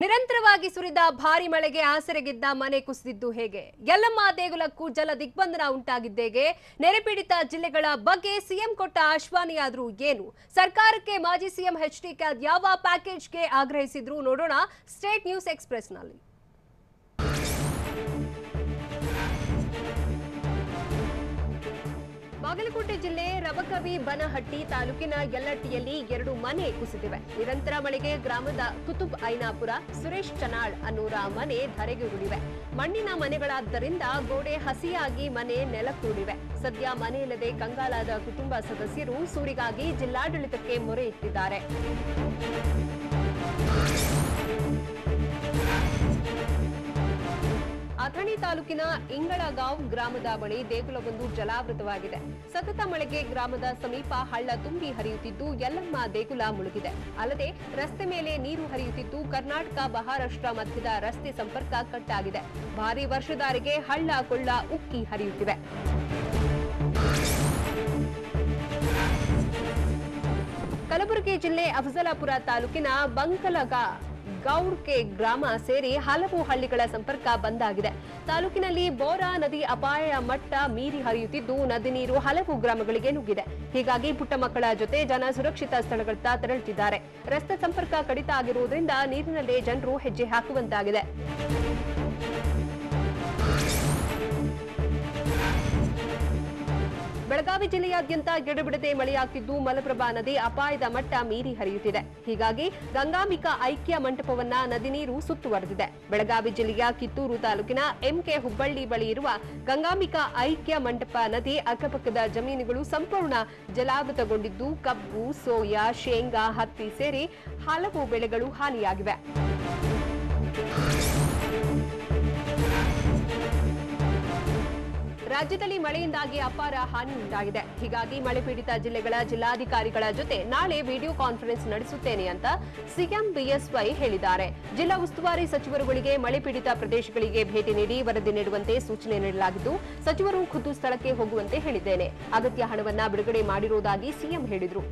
ನಿರಂತರವಾಗಿ ಸುರಿದ ಭಾರಿ ಮಳೆಗೆ ಆಸರೆಗಿದ್ದ ಮನೆ ಕುಸಿದಿದ್ದು ಹೇಗೆ? ಯಲ್ಲಮ್ಮ ದೇಗುಲಕ್ಕೂ ಜಲ ದಿಗ್ಬಂಧನ ಉಂಟಾಗಿದ್ದೇಗೆ? ನೆರೆಪೀಡಿತ ಜಿಲ್ಲೆಗಳ ಬಗ್ಗೆ ಸಿಎಂ ಕೊಟ್ಟ ಆಶ್ವಾನೆಯಾದ್ರೂ ಏನು? ಸರ್ಕಾರಕ್ಕೆ ಮಾಜಿ ಸಿಎಂ ಎಚ್ಡಿಕೆ ಯಾವ ಪ್ಯಾಕೇಜ್ಗೆ ಆಗ್ರಹಿಸಿದ್ರು ನೋಡೋಣ ಸ್ಟೇಟ್ ನ್ಯೂಸ್ ಎಕ್ಸ್‌ಪ್ರೆಸ್ ನಲ್ಲಿ. ಬಾಗಲಕೋಟೆ ಜಿಲ್ಲೆ ರಬಕವಿ ಬನಹಟ್ಟಿ ತಾಲೂಕಿನ ಯಲ್ಲಟ್ಟಿಯಲ್ಲಿ 2 ಮನೆ ಕುಸಿದಿವೆ. ನಿರಂತರ ಮಳೆಗೆ ಗ್ರಾಮದ ಕುತುಬ್ ಐನಾಪುರ, ಸುರೇಶ್ ಚನಾಳ್ ಅನ್ನೋರ ಮನೆ ಧರೆಗುರುಳಿವೆ. ಮಣ್ಣಿನ ಮನೆಗಳಾದ್ದರಿಂದ ಗೋಡೆ ಹಸಿಯಾಗಿ ಮನೆ ನೆಲಕ್ಕೂಡಿವೆ. ಸದ್ಯ ಮನೆಯಿಲ್ಲದೆ ಕಂಗಾಲಾದ ಕುಟುಂಬ ಸದಸ್ಯರು ಸೂರಿಗಾಗಿ ಜಿಲ್ಲಾಡಳಿತಕ್ಕೆ ಮೊರೆ ಇಟ್ಟಿದ್ದಾರೆ. ಅಥಣಿ ತಾಲೂಕಿನ ಇಂಗಳಗಾಂವ್ ಗ್ರಾಮದ ಬಳಿ ದೇಗುಲವೊಂದು ಜಲಾವೃತವಾಗಿದೆ. ಸತತ ಮಳೆಗೆ ಗ್ರಾಮದ ಸಮೀಪ ಹಳ್ಳ ತುಂಬಿ ಹರಿಯುತ್ತಿದ್ದು ಯಲ್ಲಮ್ಮ ದೇಗುಲ ಮುಳುಗಿದೆ. ಅಲ್ಲದೆ ರಸ್ತೆ ಮೇಲೆ ನೀರು ಹರಿಯುತ್ತಿದ್ದು ಕರ್ನಾಟಕ ಮಹಾರಾಷ್ಟ್ರ ಮಧ್ಯದ ರಸ್ತೆ ಸಂಪರ್ಕ ಕಟ್ಟಾಗಿದೆ. ಭಾರೀ ವರ್ಷಧಾರೆಗೆ ಹಳ್ಳ ಕೊಳ್ಳ ಉಕ್ಕಿ ಹರಿಯುತ್ತಿವೆ. ಕಲಬುರಗಿ ಜಿಲ್ಲೆ ಅಫಜಲಾಪುರ ತಾಲೂಕಿನ ಬಂಕಲಗ ಗೌಡ್ಕೆ ಗ್ರಾಮ ಸೇರಿ ಹಲವು ಹಳ್ಳಿಗಳ ಸಂಪರ್ಕ ಬಂದ್ ಆಗಿದೆ. ತಾಲೂಕಿನಲ್ಲಿ ಬೋರಾ ನದಿ ಅಪಾಯ ಮಟ್ಟ ಮೀರಿ ಹರಿಯುತ್ತಿದ್ದು ನದಿ ನೀರು ಹಲವು ಗ್ರಾಮಗಳಿಗೆ ನುಗ್ಗಿದೆ. ಹೀಗಾಗಿ ಪುಟ್ಟ ಮಕ್ಕಳ ಜೊತೆ ಜನ ಸುರಕ್ಷಿತ ಸ್ಥಳಗಳತ್ತ ತೆರಳುತ್ತಿದ್ದಾರೆ. ರಸ್ತೆ ಸಂಪರ್ಕ ಕಡಿತ ಆಗಿರುವುದರಿಂದ ನೀರಿನಲ್ಲೇ ಜನರು ಹೆಜ್ಜೆ ಹಾಕುವಂತಾಗಿದೆ. ಬೆಳಗಾವಿ ಜಿಲ್ಲೆಯಾದ್ಯಂತ ಎಡೆಬಿಡದೆ ಮಳೆಯಾಗುತ್ತಿದ್ದು ಮಲಪ್ರಭಾ ನದಿ ಅಪಾಯದ ಮಟ್ಟ ಮೀರಿ ಹರಿಯುತ್ತಿದೆ. ಹೀಗಾಗಿ ಗಂಗಾಂಬಿಕಾ ಐಕ್ಯ ಮಂಟಪವನ್ನ ನದಿ ನೀರು ಸುತ್ತುವರೆದಿದೆ. ಬೆಳಗಾವಿ ಜಿಲ್ಲೆಯ ಕಿತ್ತೂರು ತಾಲೂಕಿನ ಎಂಕೆ ಹುಬ್ಬಳ್ಳಿ ಬಳಿ ಇರುವ ಗಂಗಾಂಬಿಕಾ ಐಕ್ಯ ಮಂಟಪ ನದಿ ಅಕ್ಕಪಕ್ಕದ ಜಮೀನುಗಳು ಸಂಪೂರ್ಣ ಜಲಾವೃತಗೊಂಡಿದ್ದು ಕಬ್ಬು, ಸೋಯಾ, ಶೇಂಗಾ, ಹತ್ತಿ ಸೇರಿ ಹಲವು ಬೆಳೆಗಳು ಹಾನಿಯಾಗಿವೆ. ರಾಜ್ಯದಲ್ಲಿ ಮಳೆಯಿಂದಾಗಿ ಅಪಾರ ಹಾನಿ ಉಂಟಾಗಿದೆ. ಹೀಗಾಗಿ ಮಳೆ ಪೀಡಿತ ಜಿಲ್ಲೆಗಳ ಜಿಲ್ಲಾಧಿಕಾರಿಗಳ ಜೊತೆ ನಾಳೆ ವಿಡಿಯೋ ಕಾನ್ಫರೆನ್ಸ್ ನಡೆಸುತ್ತೇನೆ ಅಂತ ಸಿಎಂ ಬಿಎಸ್ವೈ ಹೇಳಿದ್ದಾರೆ. ಜಿಲ್ಲಾ ಉಸ್ತುವಾರಿ ಸಚಿವರುಗಳಿಗೆ ಮಳೆ ಪೀಡಿತ ಪ್ರದೇಶಗಳಿಗೆ ಭೇಟಿ ನೀಡಿ ವರದಿ ನೀಡುವಂತೆ ಸೂಚನೆ ನೀಡಲಾಗಿದ್ದು ಸಚಿವರು ಖುದ್ದು ಸ್ಥಳಕ್ಕೆ ಹೋಗುವಂತೆ ಹೇಳಿದ್ದೇನೆ. ಅಗತ್ಯ ಹಣವನ್ನ ಬಿಡುಗಡೆ ಮಾಡಿರುವುದಾಗಿ ಸಿಎಂ ಹೇಳಿದರು.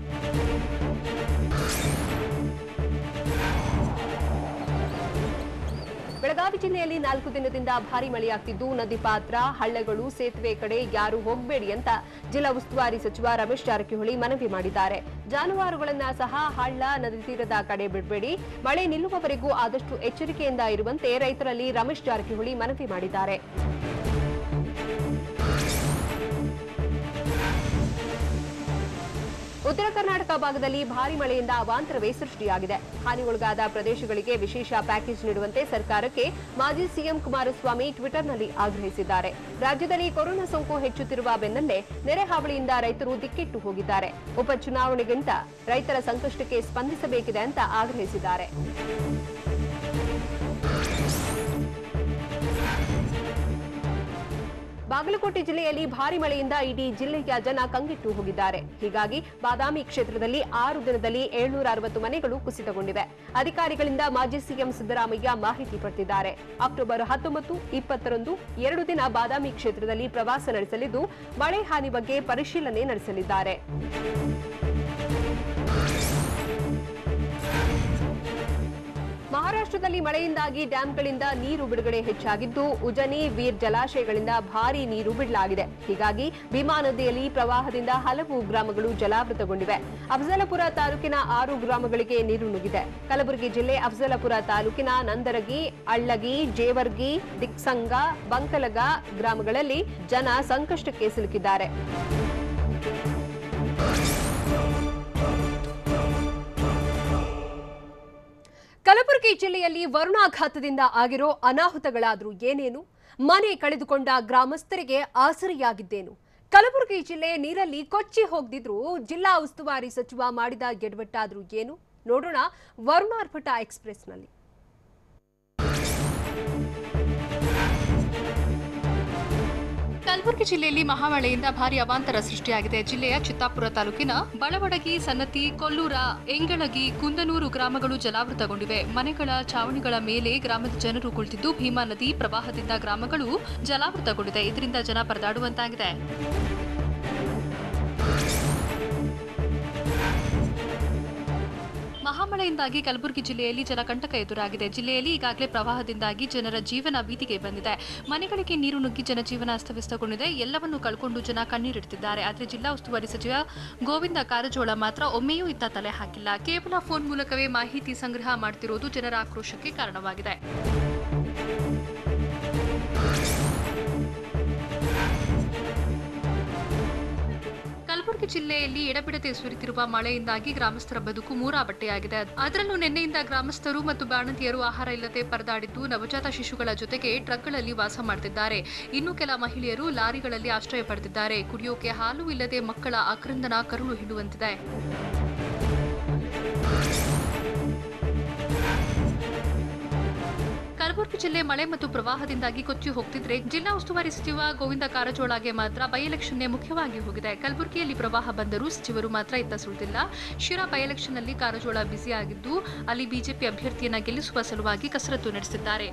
ಬೆಳಗಾವಿ ಜಿಲ್ಲೆಯಲ್ಲಿ 4 ದಿನದಿಂದ ಭಾರಿ ಮಳೆಯಾಗುತ್ತಿದ್ದು ನದಿ ಪಾತ್ರ, ಹಳ್ಳಗಳು, ಸೇತುವೆ ಕಡೆ ಯಾರು ಹೋಗಬೇಡಿ ಅಂತ ಜಿಲ್ಲಾ ಉಸ್ತುವಾರಿ ಸಚಿವ ರಮೇಶ್ ಜಾರಕಿಹೊಳಿ ಮನವಿ ಮಾಡಿದ್ದಾರೆ. ಜಾನುವಾರುಗಳನ್ನ ಸಹ ಹಳ್ಳ, ನದಿ ತೀರದ ಕಡೆ ಬಿಡಬೇಡಿ, ಮಳೆ ನಿಲ್ಲುವವರೆಗೂ ಆದಷ್ಟು ಎಚ್ಚರಿಕೆಯಿಂದ ಇರುವಂತೆ ರೈತರಲ್ಲಿ ರಮೇಶ್ ಜಾರಕಿಹೊಳಿ ಮನವಿ ಮಾಡಿದ್ದಾರೆ. ಉತ್ತರ ಕರ್ನಾಟಕ ಭಾಗದಲ್ಲಿ ಭಾರಿ ಮಳೆಯಿಂದ ಅವಾಂತರವೇ ಸೃಷ್ಟಿಯಾಗಿದೆ. ಹಾನಿಗೊಳಗಾದ ಪ್ರದೇಶಗಳಿಗೆ ವಿಶೇಷ ಪ್ಯಾಕೇಜ್ ನೀಡುವಂತೆ ಸರ್ಕಾರಕ್ಕೆ ಮಾಜಿ ಸಿಎಂ ಕುಮಾರಸ್ವಾಮಿ ಟ್ವಿಟರ್ನಲ್ಲಿ ಆಗ್ರಹಿಸಿದ್ದಾರೆ. ರಾಜ್ಯದಲ್ಲಿ ಕೊರೋನಾ ಸೋಂಕು ಹೆಚ್ಚುತ್ತಿರುವ ಬೆನ್ನಲ್ಲೇ ನೆರೆ ಹಾವಳಿಯಿಂದ ರೈತರು ದಿಕ್ಕೆಟ್ಟು ಹೋಗಿದ್ದಾರೆ. ಉಪಚುನಾವಣೆಗಿಂತ ರೈತರ ಸಂಕಷ್ಟಕ್ಕೆ ಸ್ಪಂದಿಸಬೇಕಿದೆ ಅಂತ ಆಗ್ರಹಿಸಿದ್ದಾರೆ. ಬಾಗಲಕೋಟೆ ಜಿಲ್ಲೆಯಲ್ಲಿ ಭಾರಿ ಮಳೆಯಿಂದ ಇಡೀ ಜಿಲ್ಲೆಯ ಜನ ಕಂಗೆಟ್ಟು ಹೋಗಿದ್ದಾರೆ. ಹೀಗಾಗಿ ಬಾದಾಮಿ ಕ್ಷೇತ್ರದಲ್ಲಿ 6 ದಿನದಲ್ಲಿ 760 ಮನೆಗಳು ಕುಸಿತಗೊಂಡಿವೆ. ಅಧಿಕಾರಿಗಳಿಂದ ಮಾಜಿ ಸಿಎಂ ಸಿದ್ದರಾಮಯ್ಯ ಮಾಹಿತಿ ಪಡೆದಿದ್ದಾರೆ. ಅಕ್ಟೋಬರ್ 19, 20ರಂದು 2 ದಿನ ಬಾದಾಮಿ ಕ್ಷೇತ್ರದಲ್ಲಿ ಪ್ರವಾಸ ನಡೆಸಲಿದ್ದು ಮಳೆ ಹಾನಿ ಬಗ್ಗೆ ಪರಿಶೀಲನೆ ನಡೆಸಲಿದ್ದಾರೆ. ಮಹಾರಾಷ್ಟ್ರದಲ್ಲಿ ಮಳೆಯಿಂದಾಗಿ ಡ್ಯಾಂಗಳಿಂದ ನೀರು ಬಿಡುಗಡೆ ಹೆಚ್ಚಾಗಿದ್ದು ಉಜನಿ, ವೀರ್ ಜಲಾಶಯಗಳಿಂದ ಭಾರೀ ನೀರು ಬಿಡಲಾಗಿದೆ. ಹೀಗಾಗಿ ಭೀಮಾ ನದಿಯಲ್ಲಿ ಪ್ರವಾಹದಿಂದ ಹಲವು ಗ್ರಾಮಗಳು ಜಲಾವೃತಗೊಂಡಿವೆ. ಅಫಜಲಪುರ ತಾಲೂಕಿನ 6 ಗ್ರಾಮಗಳಿಗೆ ನೀರು ನುಗ್ಗಿದೆ. ಕಲಬುರಗಿ ಜಿಲ್ಲೆ ಅಫಜಲಪುರ ತಾಲೂಕಿನ ನಂದರಗಿ, ಅಳ್ಳಗಿ, ಜೇವರ್ಗಿ, ದಿಕ್ಸಂಗ, ಬಂಕಲಗ ಗ್ರಾಮಗಳಲ್ಲಿ ಜನ ಸಂಕಷ್ಟಕ್ಕೆ ಸಿಲುಕಿದ್ದಾರೆ. ಕಲಬುರಗಿ ಜಿಲ್ಲೆಯಲ್ಲಿ ವರುಣಾಘಾತದಿಂದ ಆಗಿರೋ ಅನಾಹುತಗಳಾದ್ರೂ ಏನೇನು? ಮನೆ ಕಳೆದುಕೊಂಡ ಗ್ರಾಮಸ್ಥರಿಗೆ ಆಸರೆಯಾಗಿದ್ದೇನು? ಕಲಬುರಗಿ ಜಿಲ್ಲೆ ನೀರಲ್ಲಿ ಕೊಚ್ಚಿ ಹೋಗದಿದ್ರೂ ಜಿಲ್ಲಾ ಉಸ್ತುವಾರಿ ಸಚಿವ ಮಾಡಿದ ಎಡವಟ್ಟಾದ್ರೂ ಏನು? ನೋಡೋಣ ವರುಣಾರ್ಭಟ ಎಕ್ಸ್‌ಪ್ರೆಸ್‌ನಲ್ಲಿ. ಕಲಬುರಗಿ ಜಿಲ್ಲೆಯಲ್ಲಿ ಮಹಾಮಳೆಯಿಂದ ಭಾರಿ ಅವಾಂತರ ಸೃಷ್ಟಿಯಾಗಿದೆ. ಜಿಲ್ಲೆಯ ಚಿತ್ತಾಪುರ ತಾಲೂಕಿನ ಬಳವಡಗಿ, ಸನ್ನತಿ, ಕೊಲ್ಲೂರ, ಎಂಗಳಗಿ, ಕುಂದನೂರು ಗ್ರಾಮಗಳು ಜಲಾವೃತಗೊಂಡಿವೆ. ಮನೆಗಳ ಚಾವಣಿಗಳ ಮೇಲೆ ಗ್ರಾಮದ ಜನರು ಕುಳಿತಿದ್ದು ಭೀಮಾ ನದಿ ಪ್ರವಾಹದಿಂದ ಗ್ರಾಮಗಳು ಜಲಾವೃತಗೊಂಡಿದೆ. ಇದರಿಂದ ಜನ ಪರದಾಡುವಂತಾಗಿದೆ. ಮಹಾಮಳೆಯಿಂದಾಗಿ ಕಲಬುರಗಿ ಜಿಲ್ಲೆಯಲ್ಲಿ ಜಲಕಂಟಕ ಎದುರಾಗಿದೆ. ಜಿಲ್ಲೆಯಲ್ಲಿ ಈಗಾಗಲೇ ಪ್ರವಾಹದಿಂದಾಗಿ ಜನರ ಜೀವನ ಬೀದಿಗೆ ಬಂದಿದೆ. ಮನೆಗಳಿಗೆ ನೀರು ನುಗ್ಗಿ ಜನಜೀವನ ಅಸ್ತವ್ಯಸ್ತಗೊಂಡಿದೆ. ಎಲ್ಲವನ್ನೂ ಕಳ್ಕೊಂಡು ಜನ ಕಣ್ಣೀರಿಡುತ್ತಿದ್ದಾರೆ. ಆದರೆ ಜಿಲ್ಲಾ ಉಸ್ತುವಾರಿ ಸಚಿವ ಗೋವಿಂದ ಕಾರಜೋಳ ಮಾತ್ರ ಒಮ್ಮೆಯೂ ಇತ್ತ ತಲೆ ಹಾಕಿಲ್ಲ. ಕೇವಲ ಫೋನ್ ಮೂಲಕವೇ ಮಾಹಿತಿ ಸಂಗ್ರಹ ಮಾಡುತ್ತಿರುವುದು ಜನರ ಆಕ್ರೋಶಕ್ಕೆ ಕಾರಣವಾಗಿದೆ. ಕಲಬುರಗಿ ಜಿಲ್ಲೆಯಲ್ಲಿ ಎಡಬಿಡದೆ ಸುರಿತಿರುವ ಮಳೆಯಿಂದಾಗಿ ಗ್ರಾಮಸ್ಥರ ಬದುಕು ಮೂರಾಬಟ್ಟೆಯಾಗಿದೆ. ಅದರಲ್ಲೂ ನಿನ್ನೆಯಿಂದ ಗ್ರಾಮಸ್ಥರು ಮತ್ತು ಬಾಣಂತಿಯರು ಆಹಾರ ಇಲ್ಲದೆ ಪರದಾಡಿದ್ದು ನವಜಾತ ಶಿಶುಗಳ ಜೊತೆಗೆ ಟ್ರಕ್ಗಳಲ್ಲಿ ವಾಸ ಮಾಡುತ್ತಿದ್ದಾರೆ. ಇನ್ನು ಕೆಲ ಮಹಿಳೆಯರು ಲಾರಿಗಳಲ್ಲಿ ಆಶ್ರಯ ಪಡೆದಿದ್ದಾರೆ. ಕುಡಿಯೋಕೆ ಹಾಲು ಇಲ್ಲದೆ ಮಕ್ಕಳ ಆಕ್ರಂದನ ಕರುಳು ಹಿಡುವಂತಿದೆ. ಕಲಬುರಗಿ ಜಿಲ್ಲೆ ಮಳೆ ಮತ್ತು ಪ್ರವಾಹದಿಂದಾಗಿ ಕೊಚ್ಚಿ ಹೋಗ್ತಿದ್ರೆ ಜಿಲ್ಲಾ ಉಸ್ತುವಾರಿ ಸಚಿವ ಗೋವಿಂದ ಕಾರಜೋಳಗೆ ಮಾತ್ರ ಬೈ ಎಲೆಕ್ಷನ್ನೇ ಮುಖ್ಯವಾಗಿ ಹೋಗಿದೆ. ಕಲಬುರಗಿಯಲ್ಲಿ ಪ್ರವಾಹ ಬಂದರೂ ಸಚಿವರು ಮಾತ್ರ ಇತ್ತ ಸುಳಿದಿಲ್ಲ. ಶಿರಾ ಬೈ ಎಲೆಕ್ಷನ್ನಲ್ಲಿ ಕಾರಜೋಳ ಬ್ಯುಸಿಯಾಗಿದ್ದು ಅಲ್ಲಿ ಬಿಜೆಪಿ ಅಭ್ಯರ್ಥಿಯನ್ನ ಗೆಲ್ಲಿಸುವ ಸಲುವಾಗಿ ಕಸರತ್ತು ನಡೆಸಿದ್ದಾರೆ.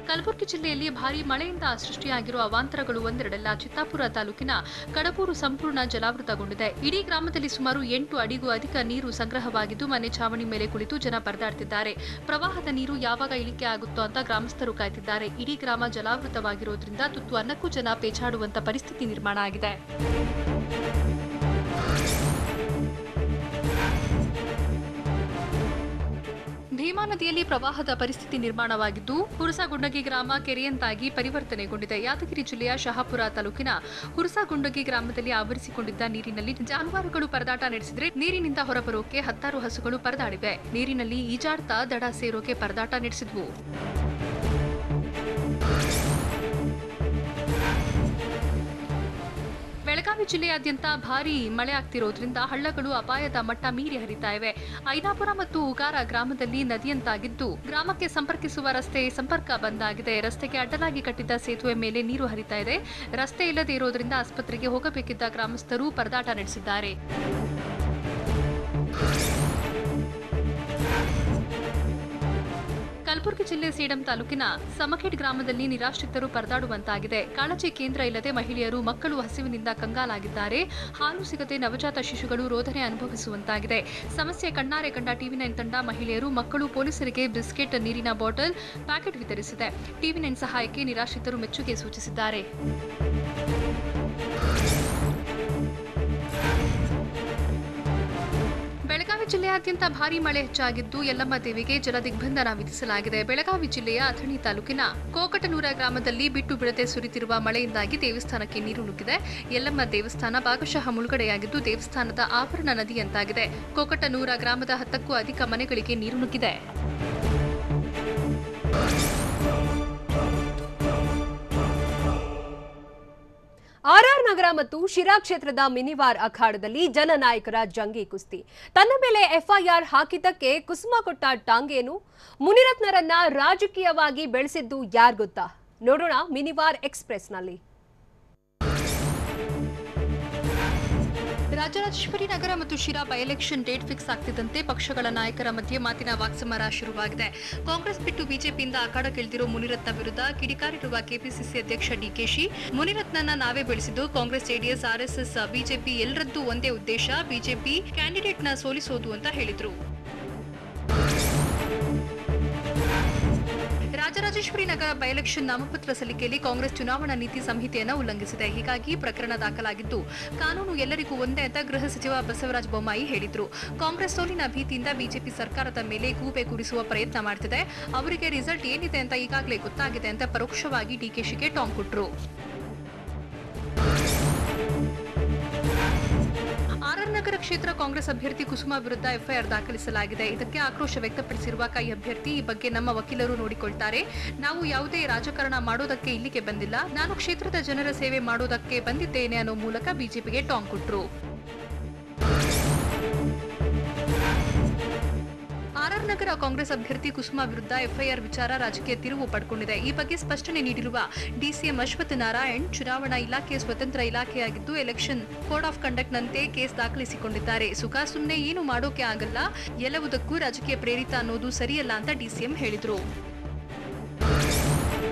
ಕಲಬುರಗಿ ಜಿಲ್ಲೆಯಲ್ಲಿ ಭಾರೀ ಮಳೆಯಿಂದ ಸೃಷ್ಟಿಯಾಗಿರುವ ಅವಾಂತರಗಳು ಒಂದೆರಡಲ್ಲ. ಚಿತ್ತಾಪುರ ತಾಲೂಕಿನ ಕಡಬೂರು ಸಂಪೂರ್ಣ ಜಲಾವೃತಗೊಂಡಿದೆ. ಇಡೀ ಗ್ರಾಮದಲ್ಲಿ ಸುಮಾರು 8 ಅಡಿಗೂ ಅಧಿಕ ನೀರು ಸಂಗ್ರಹವಾಗಿದ್ದು ಮನೆ ಛಾವಣಿ ಮೇಲೆ ಕುಳಿತು ಜನ ಪರದಾಡ್ತಿದ್ದಾರೆ. ಪ್ರವಾಹದ ನೀರು ಯಾವಾಗ ಇಳಿಕೆ ಆಗುತ್ತೋ ಅಂತ ಗ್ರಾಮಸ್ಥರು ಕಾಯ್ತಿದ್ದಾರೆ. ಇಡೀ ಗ್ರಾಮ ಜಲಾವೃತವಾಗಿರೋದ್ರಿಂದ ತುತ್ತು ಅನ್ನಕ್ಕೂ ಜನ ಪೇಚಾಡುವಂತ ಪರಿಸ್ಥಿತಿ ನಿರ್ಮಾಣ ಆಗಿದೆ. ಭೀಮಾ ನದಿಯಲ್ಲಿ ಪ್ರವಾಹದ ಪರಿಸ್ಥಿತಿ ನಿರ್ಮಾಣವಾಗಿದ್ದು ಹುರಸಗುಂಡಗಿ ಗ್ರಾಮ ಕೆರೆಯಂತಾಗಿ ಪರಿವರ್ತನೆಗೊಂಡಿದೆ. ಯಾದಗಿರಿ ಜಿಲ್ಲೆಯ ಶಹಾಪುರ ತಾಲೂಕಿನ ಹುರಸಗುಂಡಗಿ ಗ್ರಾಮದಲ್ಲಿ ಆವರಿಸಿಕೊಂಡಿದ್ದ ನೀರಿನಲ್ಲಿ ಜಾನುವಾರುಗಳು ಪರದಾಟ ನಡೆಸಿದ್ರೆ ನೀರಿನಿಂದ ಹೊರಬರೋಕೆ 10 ಹಸುಗಳು ಪರದಾಡಿವೆ. ನೀರಿನಲ್ಲಿ ಈಜಾಡ್ತಾ ದಡ ಸೇರೋಕೆ ಪರದಾಟ ನಡೆಸಿದ್ವು. ಬೆಳಗಾವಿ ಜಿಲ್ಲೆಯಾದ್ಯಂತ ಭಾರೀ ಮಳೆ ಆಗ್ತಿರೋದ್ರಿಂದ ಹಳ್ಳಗಳು ಅಪಾಯದ ಮಟ್ಟ ಮೀರಿ ಹರಿತಾ ಇವೆ. ಐನಾಪುರ ಮತ್ತು ಉಗಾರ ಗ್ರಾಮದಲ್ಲಿ ನದಿಯಂತಾಗಿದ್ದು ಗ್ರಾಮಕ್ಕೆ ಸಂಪರ್ಕಿಸುವ ರಸ್ತೆ ಸಂಪರ್ಕ ಬಂದ್ ಆಗಿದೆ. ರಸ್ತೆಗೆ ಅಡ್ಡಲಾಗಿ ಕಟ್ಟಿದ್ದ ಸೇತುವೆ ಮೇಲೆ ನೀರು ಹರಿತಾ ಇದೆ. ರಸ್ತೆ ಇಲ್ಲದೆ ಇರೋದ್ರಿಂದ ಆಸ್ಪತ್ರೆಗೆ ಹೋಗಬೇಕಿದ್ದ ಗ್ರಾಮಸ್ಥರು ಪರದಾಟ ನಡೆಸಿದ್ದಾರೆ. ಕಲಬುರಗಿ ಜಿಲ್ಲೆ ಸೇಡಂ ತಾಲೂಕಿನ ಸಮಖೇಡ್ ಗ್ರಾಮದಲ್ಲಿ ನಿರಾಶ್ರಿತರು ಪರದಾಡುವಂತಾಗಿದೆ. ಕಾಳಜಿ ಕೇಂದ್ರ ಇಲ್ಲದೆ ಮಹಿಳೆಯರು ಮಕ್ಕಳು ಹಸಿವಿನಿಂದ ಕಂಗಾಲಾಗಿದ್ದಾರೆ. ಹಾಲು ಸಿಗದೆ ನವಜಾತ ಶಿಶುಗಳು ರೋದನೆ ಅನುಭವಿಸುವಂತಾಗಿದೆ. ಸಮಸ್ಯೆ ಕಣ್ಣಾರೆ ಕಂಡ ಟಿವಿ9 ತಂಡ ಮಹಿಳೆಯರು ಮಕ್ಕಳು ಪೊಲೀಸರಿಗೆ ಬಿಸ್ಕೆಟ್ ನೀರಿನ ಬಾಟಲ್ ಪ್ಯಾಕೆಟ್ ವಿತರಿಸಿದೆ. ಟಿವಿ9 ಸಹಾಯಕ್ಕೆ ನಿರಾಶ್ರಿತರು ಮೆಚ್ಚುಗೆ ಸೂಚಿಸಿದ್ದಾರೆ. ಬೆಳಗಾವಿ ಜಿಲ್ಲೆಯಾದ್ಯಂತ ಭಾರೀ ಮಳೆ ಹೆಚ್ಚಾಗಿದ್ದು ಯಲ್ಲಮ್ಮ ದೇವಿಗೆ ಜಲದಿಗ್ಬಂಧನ ವಿಧಿಸಲಾಗಿದೆ. ಬೆಳಗಾವಿ ಜಿಲ್ಲೆಯ ಅಥಣಿ ತಾಲೂಕಿನ ಕೋಕಟನೂರ ಗ್ರಾಮದಲ್ಲಿ ಬಿಟ್ಟು ಬಿಡದೆ ಸುರಿತಿರುವ ಮಳೆಯಿಂದಾಗಿ ದೇವಸ್ಥಾನಕ್ಕೆ ನೀರು ನುಗ್ಗಿದೆ. ಯಲ್ಲಮ್ಮ ದೇವಸ್ಥಾನ ಭಾಗಶಃ ಮುಳುಗಡೆಯಾಗಿದ್ದು ದೇವಸ್ಥಾನದ ಆವರಣ ನದಿಯಂತಾಗಿದೆ. ಕೋಕಟನೂರ ಗ್ರಾಮದ 10ಕ್ಕೂ ಅಧಿಕ ಮನೆಗಳಿಗೆ ನೀರು ನುಗ್ಗಿದೆ. ಆರ್ಆರ್ ನಗರ ಮತ್ತು ಶಿರಾ ಕ್ಷೇತ್ರದ ಮಿನಿವಾರ್ ಅಖಾಡದಲ್ಲಿ ಜನನಾಯಕರ ಜಂಗಿ ಕುಸ್ತಿ. ತನ್ನ ಮೇಲೆ ಎಫ್ಐಆರ್ ಹಾಕಿದ್ದಕ್ಕೆ ಕುಸುಮ ಕೊಟ್ಟ ಟಾಂಗೇನು ಮುನಿರತ್ನರನ್ನ ರಾಜಕೀಯವಾಗಿ ಬೆಳೆಸಿದ್ದು ಯಾರ್ ಗೊತ್ತಾ? ನೋಡೋಣ ಮಿನಿವಾರ್ ಎಕ್ಸ್‌ಪ್ರೆಸ್‌ನಲ್ಲಿ. ರಾಜರಾಜೇಶ್ವರಿ ನಗರ ಮತ್ತು Sira by election date fix ಆಗ್ತಿದ್ದಂತೆ ಪಕ್ಷಗಳ ನಾಯಕರ ಮಧ್ಯೆ ಮಾತಿನ ವಾಕ್ಸಮರ ಶುರುವಾಗಿದೆ. ಕಾಂಗ್ರೆಸ್ ಬಿಟ್ಟು ಬಿಜೆಪಿಯಿಂದ ಅಖಾಡಕ್ಕಿಳಿದಿರೋ ಮುನಿರತ್ನ ವಿರುದ್ಧ ಕಿಡಿಕಾರಿರುವ ಕೆಪಿಸಿಸಿ ಅಧ್ಯಕ್ಷ ಡಿಕೆಶಿ, ಮುನಿರತ್ನನ್ನ ನಾವೇ ಬೆಳೆಸಿದ್ದು ಕಾಂಗ್ರೆಸ್, ಜೆಡಿಎಸ್, ಆರ್ಎಸ್ಎಸ್, ಬಿಜೆಪಿ ಎಲ್ಲರದ್ದು ಒಂದೇ ಉದ್ದೇಶ, ಬಿಜೆಪಿ ಕ್ಯಾಂಡಿಡೇಟ್ನ ಸೋಲಿಸೋದು ಅಂತ ಹೇಳಿದ್ರು. ರಾಜರಾಜೇಶ್ವರಿ ನಗರ ಬೈ ಎಲೆಕ್ಷನ್ ನಾಮಪತ್ರ ಸಲ್ಲಿಕೆಯಲ್ಲಿ ಕಾಂಗ್ರೆಸ್ ಚುನಾವಣಾ ನೀತಿ ಸಂಹಿತೆಯನ್ನು ಉಲ್ಲಂಘಿಸಿದೆ. ಹೀಗಾಗಿ ಪ್ರಕರಣ ದಾಖಲಾಗಿದ್ದು ಕಾನೂನು ಎಲ್ಲರಿಗೂ ಒಂದೇ ಅಂತ ಗೃಹ ಸಚಿವ ಬಸವರಾಜ ಬೊಮ್ಮಾಯಿ ಹೇಳಿದ್ರು. ಕಾಂಗ್ರೆಸ್ ಸೋಲಿನ ಭೀತಿಯಿಂದ ಬಿಜೆಪಿ ಸರ್ಕಾರದ ಮೇಲೆ ಗೂಬೆ ಕೂರಿಸುವ ಪ್ರಯತ್ನ ಮಾಡ್ತಿದೆ. ಅವರಿಗೆ ರಿಸಲ್ಟ್ ಏನಿದೆ ಅಂತ ಈಗಾಗಲೇ ಗೊತ್ತಾಗಿದೆ ಅಂತ ಪರೋಕ್ಷವಾಗಿ ಡಿಕೆಶಿಗೆ ಟಾಂಗ್ ಕೊಟ್ರು. ಆರ್ಆರ್ ನಗರ ಕ್ಷೇತ್ರ ಕಾಂಗ್ರೆಸ್ ಅಭ್ಯರ್ಥಿ ಕುಸುಮಾ ವಿರುದ್ಧ ಎಫ್ಐಆರ್ ದಾಖಲಿಸಲಾಗಿದೆ. ಇದಕ್ಕೆ ಆಕ್ರೋಶ ವ್ಯಕ್ತಪಡಿಸಿರುವ ಕೈ ಅಭ್ಯರ್ಥಿ, ಈ ಬಗ್ಗೆ ನಮ್ಮ ವಕೀಲರು ನೋಡಿಕೊಳ್ತಾರೆ. ನಾವು ಯಾವುದೇ ರಾಜಕಾರಣ ಮಾಡೋದಕ್ಕೆ ಇಲ್ಲಿಗೆ ಬಂದಿಲ್ಲ, ನಾನು ಕ್ಷೇತ್ರದ ಜನರ ಸೇವೆ ಮಾಡೋದಕ್ಕೆ ಬಂದಿದ್ದೇನೆ ಅನ್ನೋ ಮೂಲಕ ಬಿಜೆಪಿಗೆ ಟಾಂಗ್ ಕೊಟ್ರು. ಆರ್ಆರ್ ನಗರ ಕಾಂಗ್ರೆಸ್ ಅಭ್ಯರ್ಥಿ ಕುಸುಮಾ ವಿರುದ್ಧ ಎಫ್ಐಆರ್ ವಿಚಾರ ರಾಜಕೀಯ ತಿರುವು ಪಡ್ಕೊಂಡಿದೆ. ಈ ಬಗ್ಗೆ ಸ್ಪಷ್ಟನೆ ನೀಡಿರುವ ಡಿಸಿಎಂ ಅಶ್ವಥ್ ನಾರಾಯಣ್, ಚುನಾವಣಾ ಇಲಾಖೆ ಸ್ವತಂತ್ರ ಇಲಾಖೆಯಾಗಿದ್ದು ಎಲೆಕ್ಷನ್ ಕೋಡ್ ಆಫ್ ಕಂಡಕ್ಟ್ನಂತೆ ಕೇಸ್ ದಾಖಲಿಸಿಕೊಂಡಿದ್ದಾರೆ. ಸುಖ ಸುಮ್ಮನೆ ಏನು ಮಾಡೋಕೆ ಆಗಲ್ಲ, ಎಲ್ಲವುದಕ್ಕೂ ರಾಜಕೀಯ ಪ್ರೇರಿತ ಅನ್ನೋದು ಸರಿಯಲ್ಲ ಅಂತ ಡಿಸಿಎಂ ಹೇಳಿದ್ರು.